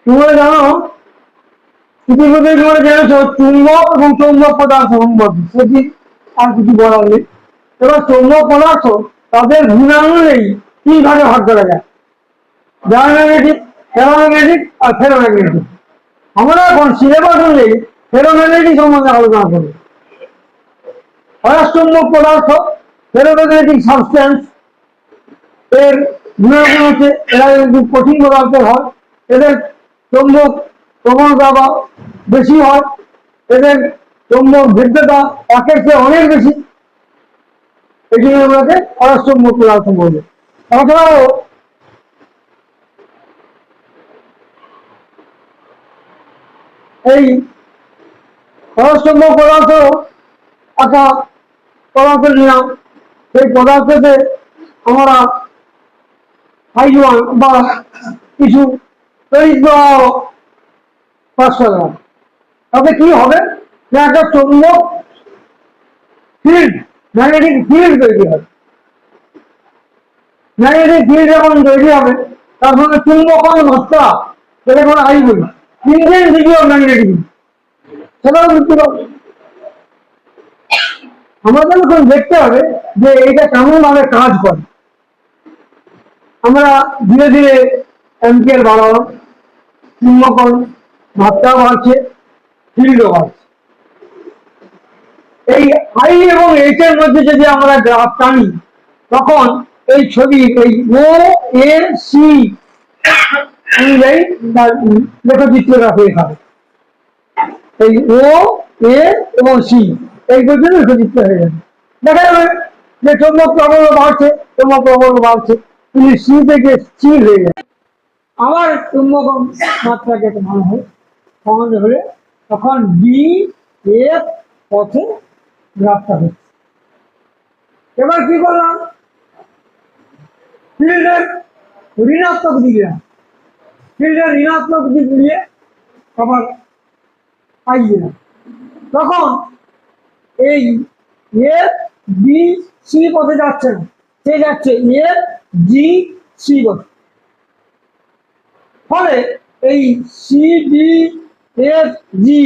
তোমরা জানো, ইতিমধ্যে তোমরা জেনেছো চুম্বক এবং চৌম্বক পদার্থ সম্পর্কে, সেটি আর কিছু বলার নেই। এবার চৌম্বক পদার্থ তাদের গুণাগুণেই তিন ভাগে ভাগ করা যায়: ডায়াম্যাগনেটিক, প্যারাম্যাগনেটিক আর ফেরোম্যাগনেটিক। আমরা এখন সিলেবাস অনুযায়ী ফেরোম্যাগনেটিক সম্বন্ধে আলোচনা করব। অয়স্চুম্বক পদার্থ, ফেরোম্যাগনেটিক সাবস্টেন্স, এর গুণাগুণ হচ্ছে এরা কিন্তু কঠিন পদার্থের হয়, এদের চৌম্বক প্রবণতা বা বেশি হয়, এদের চৌম্বক ভেদ্যতা একের চেয়ে অনেক বেশি। এই জন্য আমাকে অয়স্চুম্বক পদার্থ বলবে। এছাড়াও এই অয়স্চুম্বক পদার্থ একটা পদার্থ নিলাম, সেই পদার্থতে আমরা হাইড্রোজেন বা কিছু তড়িৎ প্রবাহ পাস করলাম। তাতে কি হবে, যে একটা চৌম্বক ফিল্ড, ম্যাগনেটিক ফিল্ড তৈরি হবে। ম্যাগনেটিক ফিল্ড যখন তৈরি হবে, তার সঙ্গে চুম্বকন মাত্রা, সেটা কোনো আই বলি, ইন্টেন্সিটি অফ ম্যাগনেটিক, সেটাও বুঝতে পারবে। আমাদের এখন দেখতে হবে যে এইটা কেমন ভাবে কাজ করে। আমরা ধীরে ধীরে অ্যাম্পিয়ার বাড়ালাম, চুম্বকন মাত্রা বাড়ছে, ফিল্ডও বাড়ছে। এই আই এবং এইচ এর মধ্যে যদি আমরা গ্রাফ টানি, তখন এই ছবি এই ও এ সি অনুযায়ী লেখচিত্রটা হয়ে থাকে। এই ও এ এবং সি এই পর্যন্ত লেখচিত্র হয়ে যাবে। দেখা যাবে যে চৌম্বক প্রবল বাড়ছে, চৌম্বক প্রবল বাড়ছে, কিন্তু সি থেকে সি হয়ে যাবে। আবার চুম্বক মাত্রাকে কমানো হয়, কমানো হলে তখন বি এফ পথে গ্রাফটা হচ্ছে। এবার কি করলাম, ফিল্ডের ঋণাত্মক দিক দিলাম, ফিল্ডের ঋণাত্মক দিক দিয়ে আবার পাই দিলাম, তখন এই এফ বি সি পথে যাচ্ছে না, সে যাচ্ছে এফ জি সি পথে। ফলে এই সি ডি এফ জি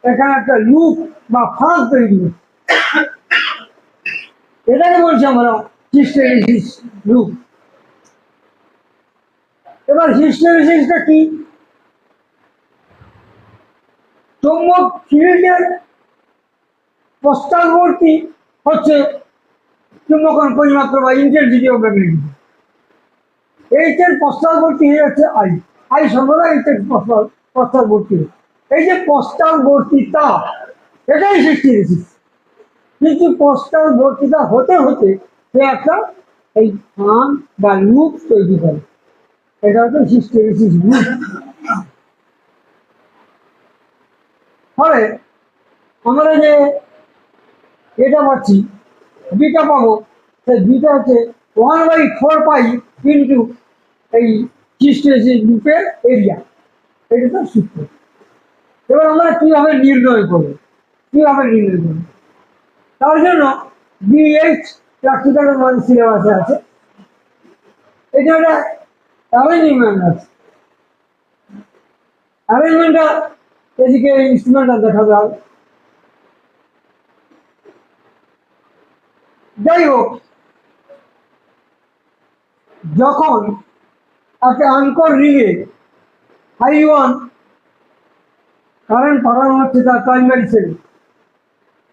এখানে একটা লুপ বা ফাঁক তৈরি হচ্ছে, এটাকে বলছি আমরা হিস্টেরেসিস লুপ। এবার হিস্টেরেসিসটা কি, চৌম্বক ফিল্ডের পশ্চাৎবর্তী হচ্ছে চুম্বকন পরিমাত্রা বা ইন্টেন্সিটি অফ ম্যাগনেটিক। এইচ এর পশ্চাৎবর্তী হয়ে যাচ্ছে আই, আই সর্বদা এইচ এর পশ্চাৎবর্তী। এই যে পশ্চাৎবর্তীতা, এটাই হিস্টেরেসিস। কিন্তু পশ্চাৎবর্তীতা হতে হতে সে একটা এই ফান বা লুপ তৈরি করে, এটা হচ্ছে হিস্টেরেসিস লুপ। ফলে আমরা যে এটা পাচ্ছি, বিটা পাবো, সেই বিটা হচ্ছে 1/4 পাই ইন্টু এই হিস্টেরেসিস লুপের এরিয়া। এটা তো সূত্র। এবার আমরা কিভাবে নির্ণয় করবো, কিভাবে নির্ণয় করবো, তার জন্য বিএইচ প্র্যাকটিক্যালের মান সিলেবাসে আছে। এটা একটা অ্যারেঞ্জমেন্ট আছে, অ্যারেঞ্জমেন্টটা এদিকে ইনস্ট্রুমেন্টটা দেখাতে হবে। যাই হোক, যখন একটা অ্যাঙ্কর রিংয়ে I1 কারেন্ট পাঠানো হচ্ছে তার প্রাইমারি সেলে,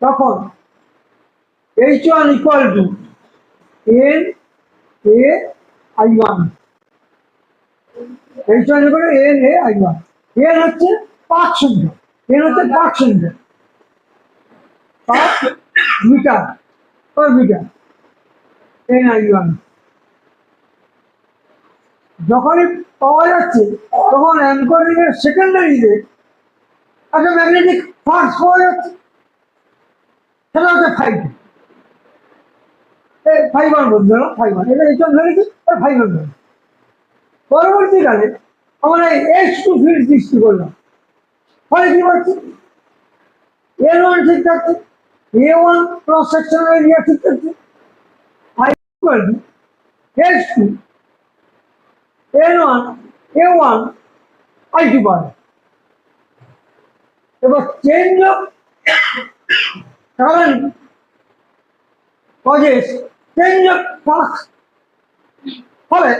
তখন H1 equal to N A I1, H1 equal to N A I1। N হচ্ছে পাক সংখ্যা, N হচ্ছে পাক সংখ্যা, পাক metre per metre, N I1। যখনই পাওয়া যাচ্ছে, তখন অ্যাঙ্করিং এর সেকেন্ডারিতে একটা ম্যাগনেটিক ফোর্স পাওয়া যাচ্ছে, সেটা হচ্ছে ফাইভ। ফাইবার বলতে গেল, ফাইবার এটা এইসব ধরেছি, ফাইবার ধরে। পরবর্তীকালে আমরা H2 ফিল্ড সৃষ্টি করলাম, ফলে কি পাচ্ছি, L1 ঠিক থাকছে, A1 ক্রস সেকশনাল এরিয়া ঠিক থাকছে, H2 N1 A1 I2 পাবে। এবার change of current causes change of flux, ফলে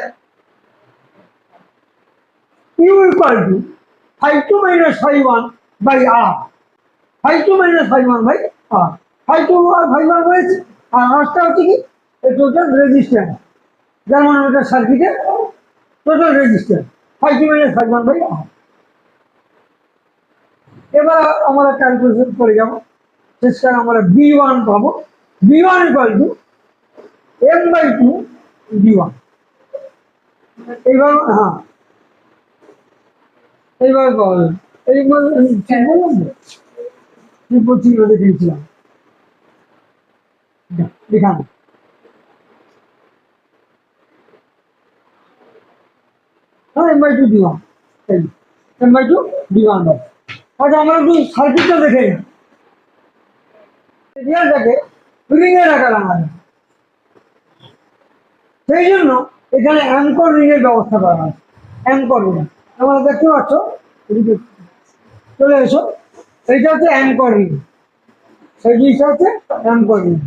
U equal to phi2 minus phi1 by R, phi2 minus phi1 by R, phi2 আর phi1 রয়েছে, আর আরটা হচ্ছে কি টোটাল রেজিস্ট্যান্স, যার মানে ওটা সার্কিটের total resistance, phi2 minus phi1 by R। এবার আমরা ক্যালকুলেশন করে যাব, শেষকালে আমরা B1 পাবো, B1 equal to M/2 D1। এইবার হ্যাঁ এইবার বল এইবার ঠিক বললাম তো, কি বলছি ওটা দিয়েছিলাম দেখান। হ্যাঁ M/2 D1, M/2 D1। আচ্ছা আমরা একটু সার্কিটটা দেখে নিই, রিয়ালটাকে রিংয়ে রাখা আমাদের, সেই জন্য এখানে অ্যাঙ্কর রিং এর ব্যবস্থা করা হয়। অ্যাঙ্কর রিং তোমরা দেখতে পাচ্ছ, চলে এসো, এইটা হচ্ছে অ্যাঙ্কর রিং, সেই জিনিসটা হচ্ছে অ্যাঙ্কর রিং।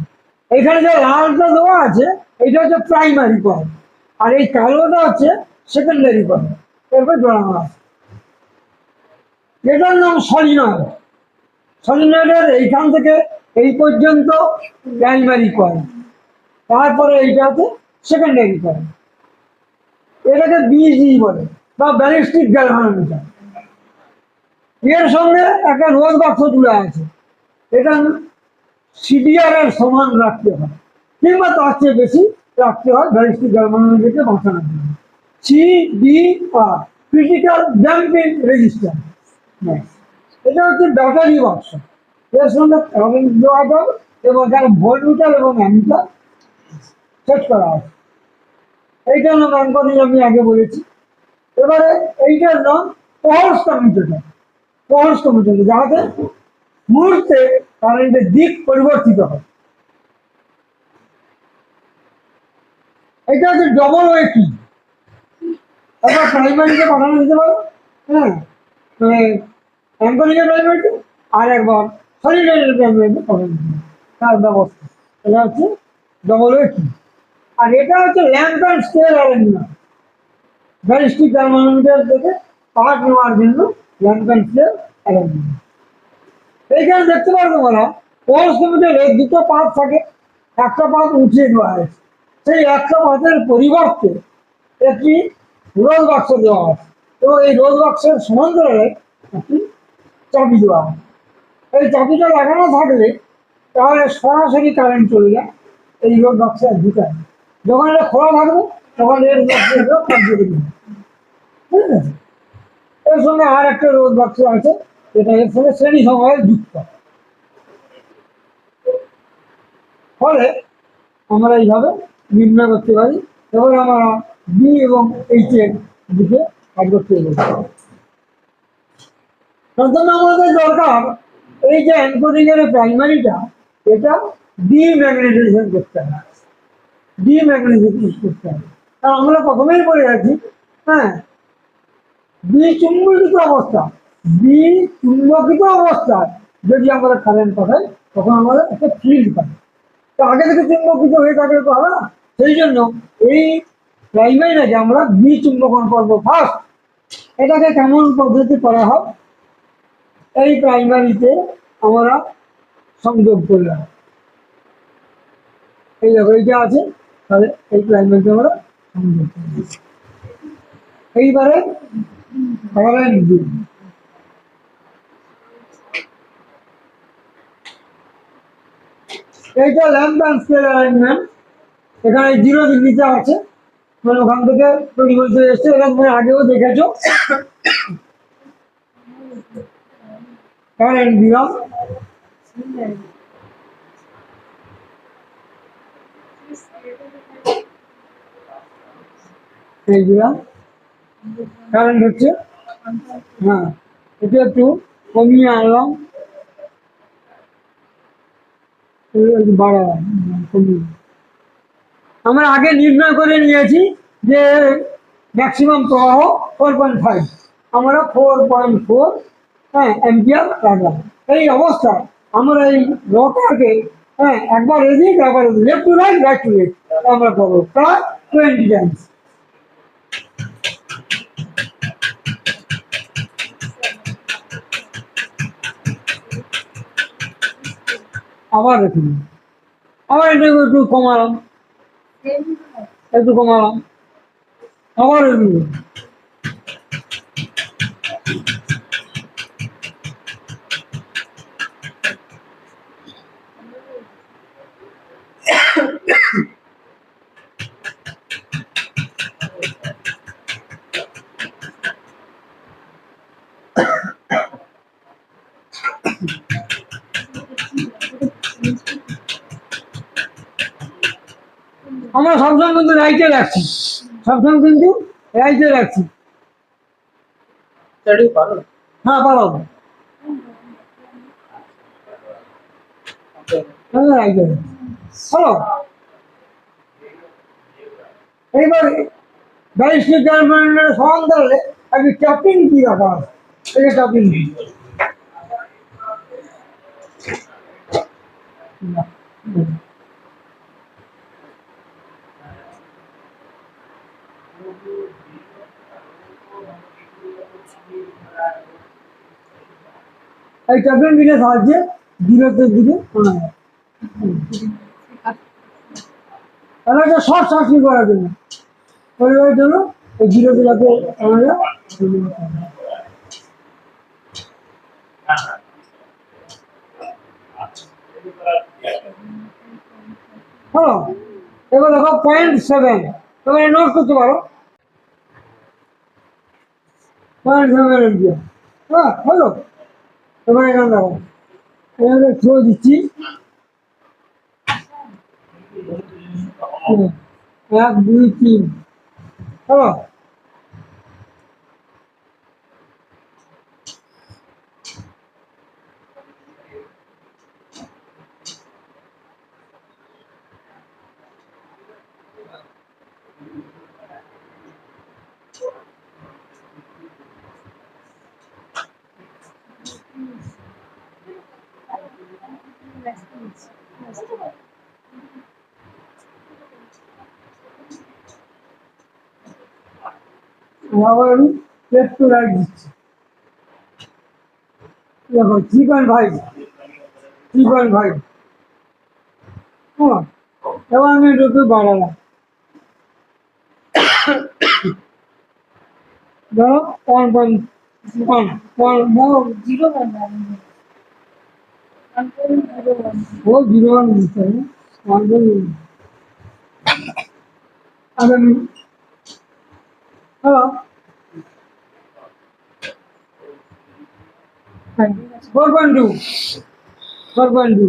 এখানে যে লালটা দেওয়া আছে এইটা হচ্ছে প্রাইমারি কয়েল, আর এই কালোটা হচ্ছে সেকেন্ডারি কয়েল, এরপর জড়ানো আছে। এটার নাম সলিনয়েড। সলিনয়েডের এইখান থেকে এই পর্যন্ত প্রাইমারি কয়েল, তারপরে এইটা হচ্ছে সেকেন্ডারি কয়েল, এটাকে বিজি বলে বা ব্যালিস্টিক গ্যালভানোমিটার। এর সঙ্গে একটা রোধ বাক্স জুড়ে আছে, এটা সিডিআর এর সমান রাখতে হয় কিংবা তার চেয়ে বেশি রাখতে হয় ব্যালিস্টিক গ্যালভানোমিটারকে বাঁচানোর জন্য। সিডিআর ক্রিটিক্যাল ড্যাম্পিং রেজিস্ট্যান্স, এটা হচ্ছে ব্যাটারি বাক্স, এর সঙ্গে কারেন্ট দেওয়া যায় এবং এখানে ভোল্টমিটার এবং অ্যামিটার সেট করা আছে। এইটার নাম অ্যাঙ্করিং আমি আগে বলেছি। এবারে এইটার নাম পলস কমিউটেটর, পলস কমিউটেটর, যাতে মুহূর্তে কারেন্টের দিক পরিবর্তিত হয়। এটা হচ্ছে ডবল ওয়ে কি, একবার প্রাইমারিতে পাঠানো যেতে পারে, হ্যাঁ মানে অ্যাঙ্করিং এর প্রাইমারিতে, আর একবার সলিনয়েডের প্রাইমারিতে পাঠানো যেতে পারে, তার ব্যবস্থা। এটা হচ্ছে ডবল ওয়ে কি। আর এটা হচ্ছে lamp and scale arrangement, ballistic galvanometer থেকে পার্ট নেওয়ার জন্য ল্যাম্প অ্যান্ড স্কেল অ্যারেঞ্জমেন্ট। এইখানে দেখতে পারো তোমরা পলস কমিউটেটরে দুটো পাত থাকে, একটা পাত উঠিয়ে দেওয়া হয়েছে, সেই একটা পাতের পরিবর্তে একটি রোধ বাক্স দেওয়া আছে এবং এই রোধ বাক্সের সমান্তরালে একটি চাবি দেওয়া হয়। এই চাবিটা লাগানো থাকলে তাহলে সরাসরি কারেন্ট চলে যায় এই রোধ বাক্সে ঢুকায়, যখন এটা খোলা থাকবে তখন এর কার্যকরী হবে। ঠিক আছে, এর সঙ্গে আর একটা রোধ বাক্স আছে, এটা এর সঙ্গে শ্রেণী সময়ে যুক্ত, ফলে আমরা এইভাবে নির্ণয় করতে পারি। এবার আমরা বি এবং এইচ এর দিকে অগ্রসর করব। প্রথমে আমাদের দরকার এই যে অ্যাঙ্করিং এর প্রাইমারিটা, এটা ডিম্যাগনেটাইজেশন করতে হবে, ডিম্যাগনেটাইজেশন করতে হবে। আর আমরা প্রথমেই বলে রাখি, হ্যাঁ বিচুম্বকিত অবস্থা, বিচুম্বকিত অবস্থায় যদি আমরা কারেন্ট পাঠাই তখন আমরা একটা ফিল্ড পাই। তো আগে থেকে চুম্বকিত হয়ে থাকলে তো হবে না, সেই জন্য এই প্রাইমারিটাকে আমরা বিচুম্বকন করবো ফার্স্ট। এটাকে কেমন পদ্ধতি করা হয়, এই প্রাইমারিতে আমরা সংযোগ করলাম, এই দেখো এইটা আছে, তাহলে এই প্রাইমারিতে আমরা সংযোগ করলাম। এইবারে কারেন্ট দিই, এইটা ল্যাম্প অ্যান্ড স্কেল অ্যারেঞ্জমেন্ট, এখানে 0 ডিগ্রিতে আছে, মানে ওখান থেকে পরিবর্তন এসছে, এটা তুমি আগেও দেখেছো। কারেন্ট দিলাম, এই দিলাম কারেন্ট হচ্ছে, হ্যাঁ এটা একটু কমিয়ে আনলাম, বাড়ালাম, কমিয়ে। আমরা আগে নির্ণয় করে নিয়েছি যে ম্যাক্সিমাম প্রবাহ 4.5, আমরা 4.4 হ্যাঁ অ্যাম্পিয়ার রাখলাম। এই অবস্থা আমরা এই রটারকে হ্যাঁ একবার এদিক একবার left to right right to left আমরা করবো প্রায় 20 টাইমস। আবার দেখুন, আবার এটা একটু কমালাম, একটু কমালাম, আবার একটু আমরা সবসময় কিন্তু রাইটে রাখছি, সবসময় কিন্তু রাইটে রাখছি। হ্যাঁ পারো, রাইটে হলো। এইবার ব্যারিস্টিক জার্মানের সমান্তরালে একটি টপিং কি রাখা আছে, এই টপিং এই টপিং দিকে সাহায্যে দূরত্বের দিকে তাহলে একটা শর্ট সার্কিট করার জন্য পরিবারের জন্য এই দূরত্বটাকে আমরা হলো। এবার দেখো 0.7, তোমরা নোট করতে পারো 0.7 এমপিয়ার। হ্যাঁ হলো। এবার এখানে দেখো এখানে থ্রো দিচ্ছি 1 2 3 হলো। আবার আমি লেফট টু রাইট দিচ্ছি, দেখো 3.5 3.5 হ্যাঁ। এবার আমি একটু বাড়ালাম, ধরো 1.1 ও 0.1 দিতে হবে 1.1 আগামী হ্যালো 4.2 4.2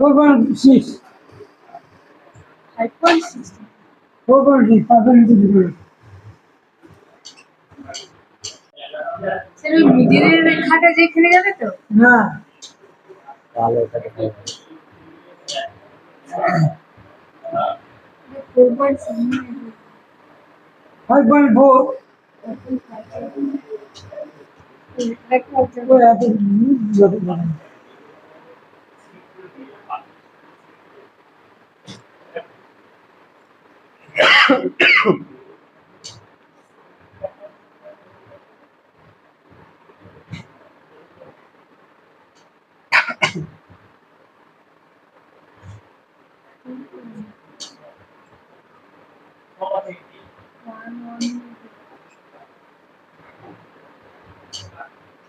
4.6 4.6 পার্সেন্ট দিবে স্যার ওই মিডিলের রেখাটা যেখানে যাবে তো না তাহলে এটাকে 5.4 ওই এত যত বলেন।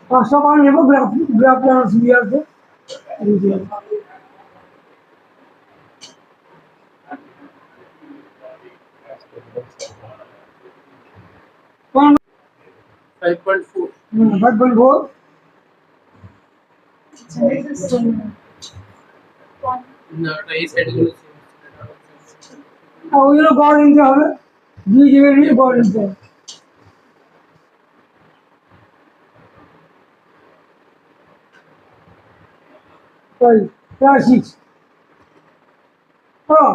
পাঁচটা মান নেব গ্রাফ গ্রাফ সুবিধা আছে কোন 5.4 5.4 না এটা এই সাইডে গুলো ওইগুলো গড় নিতে হবে 2 জিবি নিয়ে গড় নিতে হবে ওই প্রায় 6 হ্যাঁ।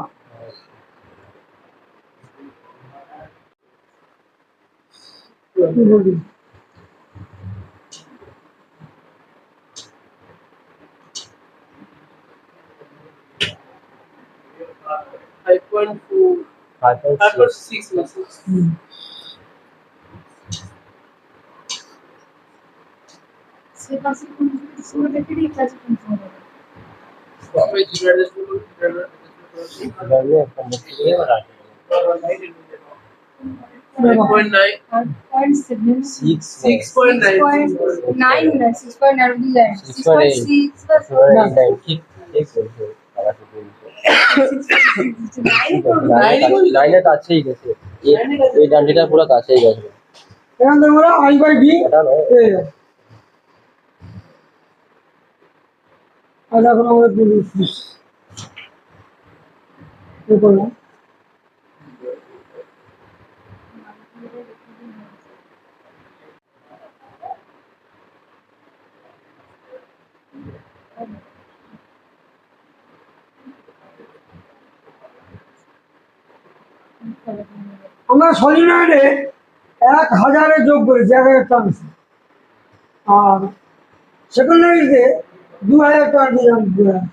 কি বলি? 5.4 5.6 losses. হুম। সে পাশে কোন ছিল দেখে এই ক্লাসে কোন ছিল Why zero adjustment? Value of the Five point nine. 6.7 6.9. 6.9 না 6.9 দিলেন 6.8 6.6 ঠিক ঠিক বলছো নাইন লাইনের কাছেই গেছে এই ডান্ডিটা পুরো কাছেই গেছে এখান থেকে আমরা I/D এটা নয় পেয়ে যাবো। আর এখন আমরা বলি এ করলাম আমরা সলিনয়েডে 1000-এ যোগ করেছি 1000 টার্মস আর সেকেন্ডারিতে 2000 টার্মস দিলাম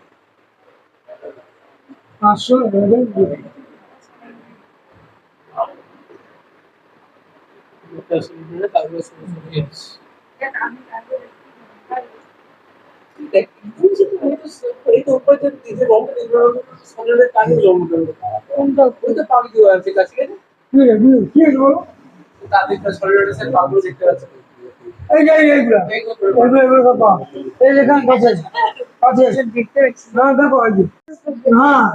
500 Yes. এই তো উপরে যে দিতে বলতে সামনে কানে জমা করে কোনটা ওই তো পাবি দিও আছে কাছে কি বলো তাদের সলিডারিটি পাবো দেখতে পাচ্ছি এই যে এইগুলো কথা এই যেখান কাছে দেখতে পাচ্ছি না দেখো এই যে হ্যাঁ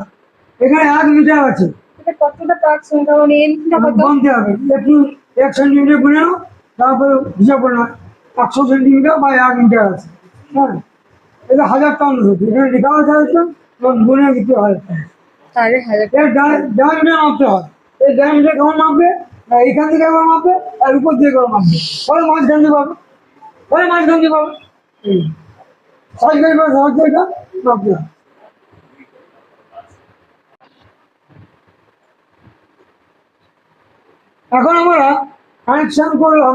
এখানে 1 মিটার আছে এটা কতটা কাজ সংখ্যা মানে এমটা কত বলতে হবে একটু 1 সেন্টিমিটার গুনে নাও তারপরে হিসাব করে নাও 100 সেন্টিমিটার বা 1 মিটার আছে হ্যাঁ এটা 1000 টার্মস হচ্ছে এখানে লেখা আছে গুনে দিতে হয় তাহলে হাজার এর ডায়ামিটার মাপতে হয় এই ডায়ামিটার কেমন মাপবে না এইখান থেকে একবার মাপবে আর উপর দিয়ে একবার মাপবে পরে মাঝখান দিয়ে পাবে এই সাইকেল করে সাহায্যে এটা মাপতে হয় এখন আমরা কানেকশন করলাম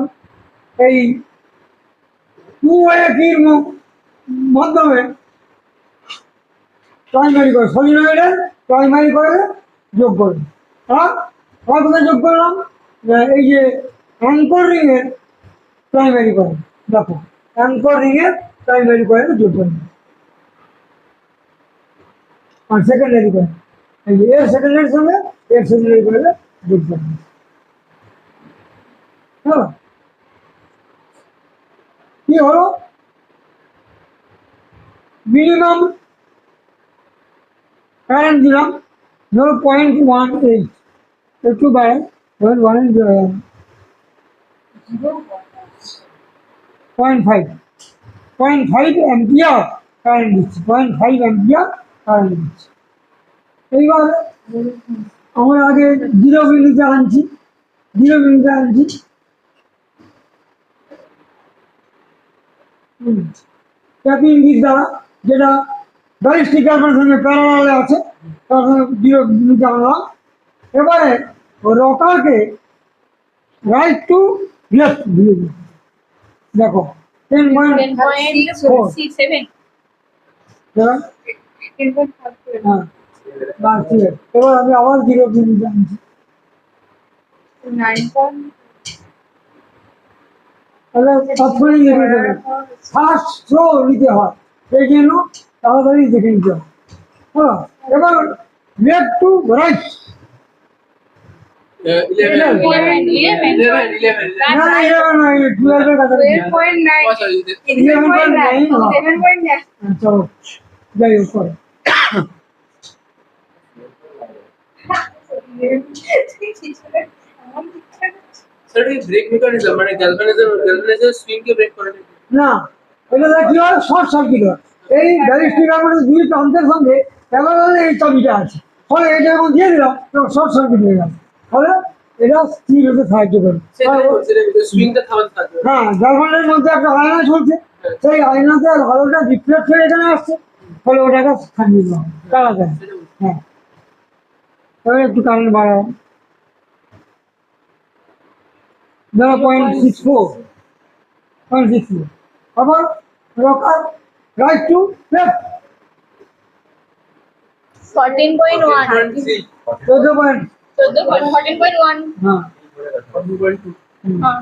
এই 2-ওয়ে কির মাধ্যমে প্রাইমারি করে সলিনয়েডের প্রাইমারি করে যোগ করবে আর কোথায় যোগ করলাম না এই যে অ্যাঙ্কর রিংয়ের প্রাইমারি করে দেখো অ্যাঙ্কর রিংয়ের প্রাইমারি করে যোগ করবে আর সেকেন্ডারি করে এই যে এর সেকেন্ডারির সঙ্গে এর সেকেন্ডারি করে যোগ করবে হ্যাঁ কি হলো মিনিমাম কারেন্ট দিলাম 0.18 একটু বাড়ে 0.5 অ্যাম্পিয়ার কারেন্ট দিচ্ছি 0.5 অ্যাম্পিয়ার কারেন্ট দিচ্ছি এইবার আমরা আগে 0 মিলিতে আনছি ট্যাপিং দিক দ্বারা যেটা ব্যালিস্টিক ক্যালকুলেশনের সঙ্গে প্যারালালে আছে তার সঙ্গে 0 মিলিতে আনলাম এবারে রকারকে রাইট টু লেফট দিয়ে দিই দেখো 10.4 হ্যাঁ বাস ঠিক আছে এবার আমি আবার 0 মিলিতে আনছি তাহলে তাৎক্ষণিক লিখে দেবে ফার্স্ট থ্রো নিতে হয় সেই জন্য তাড়াতাড়ি দেখে নিতে হয় হ্যাঁ এবার লেফট টু রাইট 11 না 11 নয় 12 এর কাছে চলো যাই হোক করে सर ये ब्रेक मेकानिज्म মানে গ্যালভানাইজার সুইং কে ব্রেক করে দেয় না এটা কি হয় শর্ট সার্কিট হয় এই ব্যালিস্টিক আমাদের দুই প্রান্তের সঙ্গে প্যারালালে এই চাবিটা আছে ফলে এটা যখন দিয়ে দিলাম তখন শর্ট সার্কিট হয়ে গেল ফলে এটা স্থির হতে সাহায্য করে সেটা সুইংটা থামাতে থাকবে হ্যাঁ জার্মানের মধ্যে একটা আয়না চলছে সেই আয়নাতে আলোটা রিফ্লেক্ট হয়ে এখানে আসছে ফলে ওটাকে থামিয়ে দেওয়া হয়, তাড়াতাড়ি। হ্যাঁ, এবার একটু কারেন্ট বাড়ায় 0.64, 0.64, আবার রকার রাইট টু লেফট 14.1 14 14.1 হ্যাঁ 14.2 হ্যাঁ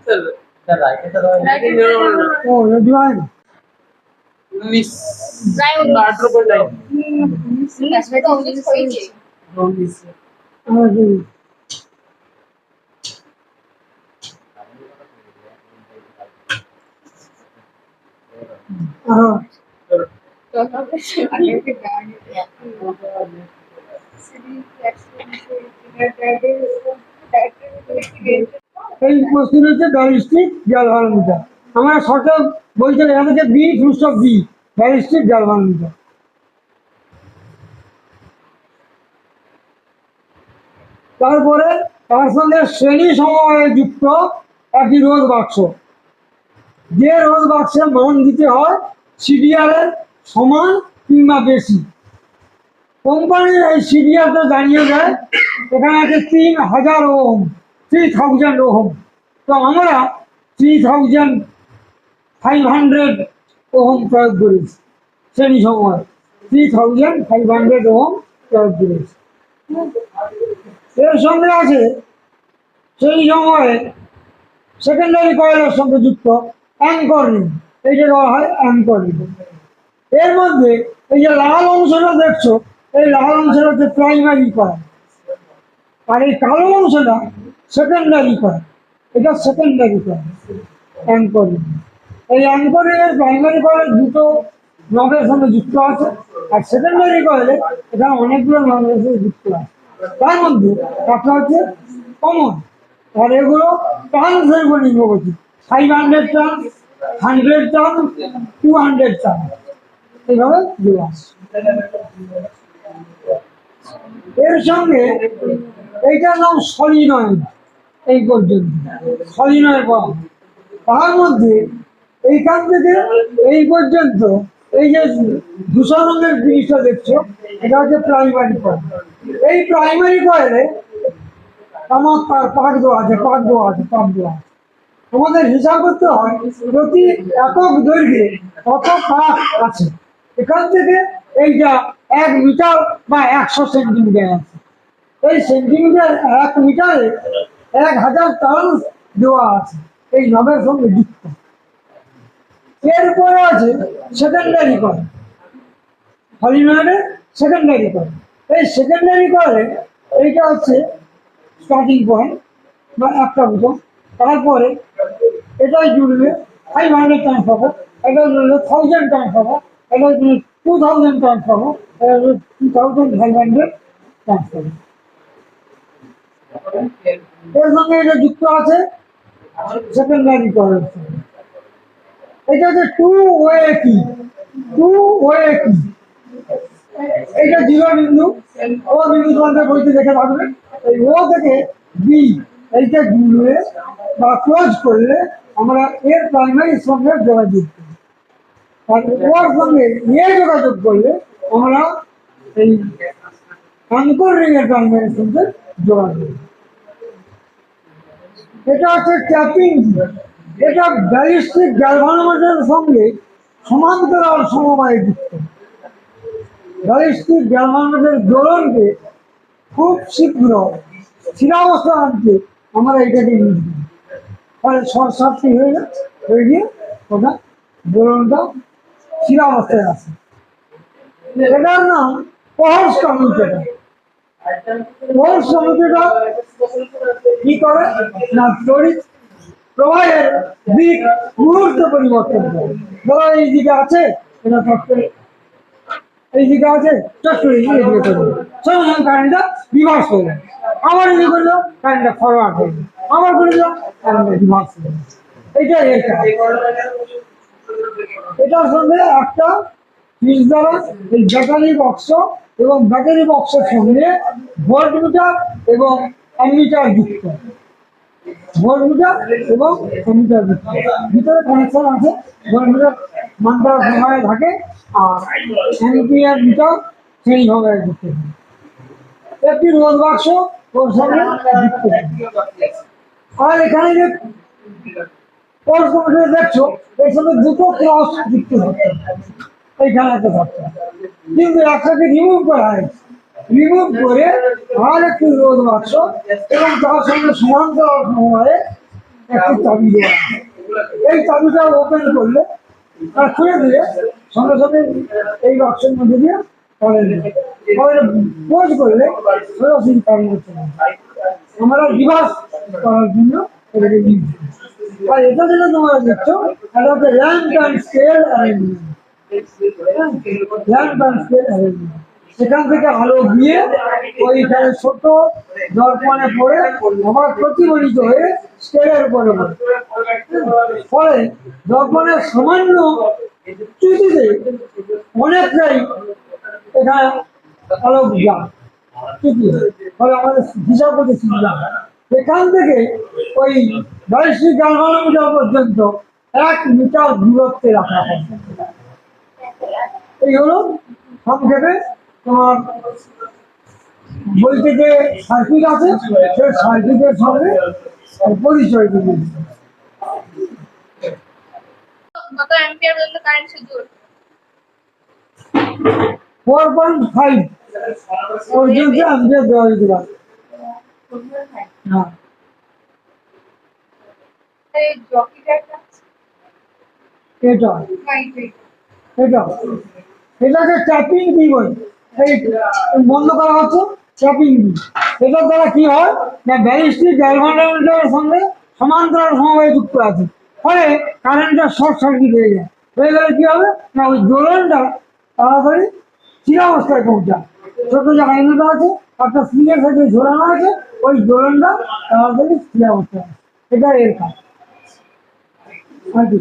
স্যার স্যার রাইটে তো ও রেড লাইন 19 প্রায় 18.9 আসলে তো 19 হয়েছে হ্যাঁ এই কোশ্চেন হচ্ছে ব্যালিস্টিক গ্যালভানোমিটার। আমরা শর্টে বলছি এখান থেকে B full stop B, ballistic galvanometer. তারপরে তার সঙ্গে শ্রেণী সমবায়ে যুক্ত একটি রোধ বাক্স, যে রোধ বাক্সে মান দিতে হয় সিডিআর এর সমান কিংবা বেশি। কোম্পানির এই সিডিআরটা জানিয়ে দেয় এখানে আছে 3000 ওহম, 3000 ওহম। তো আমরা 3500 ওহম প্রয়োগ করেছি শ্রেণী সময়, 3500 ওহম প্রয়োগ করেছি। এর সঙ্গে আছে সেই সময়ে সেকেন্ডারি কয়েলের সঙ্গে যুক্ত অ্যাঙ্কর রিং, এইটা দেওয়া হয় অ্যাঙ্কর রিং। এর মধ্যে এই যে লাল অংশটা দেখছো, এই লাল অংশটা হচ্ছে প্রাইমারি কয়েল, আর এই কালো অংশটা সেকেন্ডারি কয়েল, এটা সেকেন্ডারি কয়েল অ্যাঙ্কর রিং। এই অ্যাঙ্কর রিং এর প্রাইমারি কয়েল দুটো নবের সঙ্গে যুক্ত আছে, আর সেকেন্ডারি কয়েলে এখানে অনেকগুলো নবের সঙ্গে যুক্ত আছে। তার মধ্যে একটা হচ্ছে কমন, আর এগুলো টার্নসের উপর নির্ভর করছে, 500 টার্ন, 100 টার্ন, 200 টার্ন, এইভাবে দেওয়া আছে। এর সঙ্গে এইটার নাম সলিনয়েড, এই পর্যন্ত সলিনয়েড পাওয়া। তার মধ্যে এইখান থেকে এই পর্যন্ত এই যে ধূসর রঙের জিনিসটা দেখছো, এটা হচ্ছে প্রাইমারি কয়েল। এই প্রাইমারি কয়েলে আমার পাক দেওয়া আছে, পাক দেওয়া আছে, পাক দেওয়া আছে। আমাদের হিসাব করতে হয় প্রতি একক দৈর্ঘ্যে কত পাক আছে। এখান থেকে এইটা 1 মিটার বা 100 সেন্টিমিটার আছে। এই সেন্টিমিটার 1 মিটারে 1000 টার্ন দেওয়া আছে এই নবের সঙ্গে যুক্ত। এরপরে আছে সেকেন্ডারি কয়েল, সলিনয়েডে সেকেন্ডারি কয়েল। এই সেকেন্ডারি কয়েলে এইটা হচ্ছে স্টার্টিং পয়েন্ট বা একটা বোতল। তারপরে এটাই জুড়বে 500 টার্ন পাবো, এটা জুড়লে 1000 টার্ন পাবো, এটা জুড়লে 2000 টার্ন পাবো, এটা জুড়লে 2500 টার্ন পাবো। এর সঙ্গে এটা যুক্ত আছে সেকেন্ডারি কয়েলের সঙ্গে। এটা হচ্ছে টু ওয়ে কি, টু ওয়ে কি, এইটা জিরো বিন্দু, ও বিন্দু তোমাদের বইতে দেখে থাকবে। এই ও থেকে বি এইটা জুড়লে বা ক্লোজ করলে আমরা এর প্রাইমারির সঙ্গে যোগাযোগ করি, আর ওর সঙ্গে এ যোগাযোগ করলে আমরা এই অ্যাঙ্কর রিং এর প্রাইমারির সঙ্গে যোগাযোগ করি। এটা হচ্ছে ট্যাপিং, এটা ব্যালিস্টিক গ্যালভানোমিটারের সঙ্গে সমান্তরাল সমবায়ে যুক্ত। ব্যালিস্টিক গ্যালভানোমিটারের দোলনকে খুব শীঘ্র স্থিরাবস্থা আনতে আমরা এটাকে ইউজ করি, ফলে শর্ট সার্কিট হয়ে গিয়ে ওটা দোলনটা স্থিরাবস্থায় আসে। এটার নাম পোহলস কমিউটেটর। পোহলস কমিউটেটর কি করে না তড়িৎ প্রবাহের দিক মুহূর্তে পরিবর্তন করে। ধরো এই দিকে আছে, এটা চট করে এই দিকে আছে, চট করে এই দিকে চলে যাবে। সঙ্গে সঙ্গে কারেন্টটা রিভার্স হয়ে যাবে। আবার ইয়ে করলো কারেন্টটা ফরওয়ার্ড হয়ে যাবে, আবার করে দিলাম কারেন্টটা রিভার্স হয়ে যাবে। এইটা এর কাজ। এটার সঙ্গে একটা ফিউজ দ্বারা এই ব্যাটারি বক্স এবং ব্যাটারি বক্সের সঙ্গে ভোল্টমিটার এবং অ্যামিটার যুক্ত, ভোল্টমিটার এবং অ্যামিটার যুক্ত, ভিতরে কানেকশন আছে। ভোল্টমিটার মানটার সময় থাকে আর অ্যাম্পিয়ার মিটার সেইভাবে যুক্ত থাকে। একটি রোধ বাক্স ওর সঙ্গে যুক্ত থাকে। আর এখানে যে কোর্স কমিটি দেখছো এর সঙ্গে দুটো ক্রস যুক্ত হচ্ছে, এইখানে একটা থাকছে, কিন্তু একটাকে রিমুভ করা হয়েছে। রিমুভ করে আর একটি রোধ বাক্স এবং তার সঙ্গে সমান্তরাল সময়ে একটি চাবি দেওয়া আছে। এই চাবিটা ওপেন করলে আর খুলে দিলে সঙ্গে সঙ্গে এই বাক্সের মধ্যে দিয়ে পোজ করলে সরাসরি কারেন্ট হচ্ছে না। আমরা রিভার্স করার জন্য এটাকে ইউজ করি। আর এটা যেটা তোমরা দেখছো এটা হচ্ছে lamp and scale arrangement. Lamp and scale arrangement, সেখান থেকে আলো গিয়ে ওইখানে ছোট দর্পণে পড়ে আবার প্রতিফলিত হয়ে স্কেলের উপরে পড়ে। ফলে দর্পণের সামান্য চ্যুতিতে অনেকটাই এখানে আলো যায়, চ্যুতি ফলে আমাদের হিসাব করতে সুবিধা হয়। এখান থেকে ওই 22 গ্যালভানোমিটার পর্যন্ত 1 মিটার দূরত্বে রাখা হয়। এই হলো সংক্ষেপে তোমার বইতে যে সার্কিট আছে সেই সার্কিটের সঙ্গে পরিচয় দিয়ে কত অ্যাম্পিয়ার পর্যন্ত কারেন্ট সহ্য করতে 4.5 পর্যন্ত অ্যাম্পিয়ার দেওয়া যেতে পারে। হ্যাঁ, এই জকিটা একটা এটা লাইট এটা এটাকে ট্যাপিং কি বলে, এই বন্ধ করা হচ্ছে ট্যাপিং কি। এটার দ্বারা কি হয় না ব্যালিস্টিক গ্যালভানোমিটারের সঙ্গে সমান্তরাল সমবায়ে যুক্ত আছে, ফলে কারেন্টটা শর্ট সার্কিট হয়ে যায়। হয়ে গেলে কি হবে না ওই দোলনটা তাড়াতাড়ি স্থির অবস্থায় পৌঁছায়। ছোট জায়গায় ইউনিট আছে, একটা স্প্রিংয়ের সাথে ঝোলানো আছে, ওই দোলনটা তাড়াতাড়ি স্থির অবস্থায় আছে। এটা এর কাজ আর কি।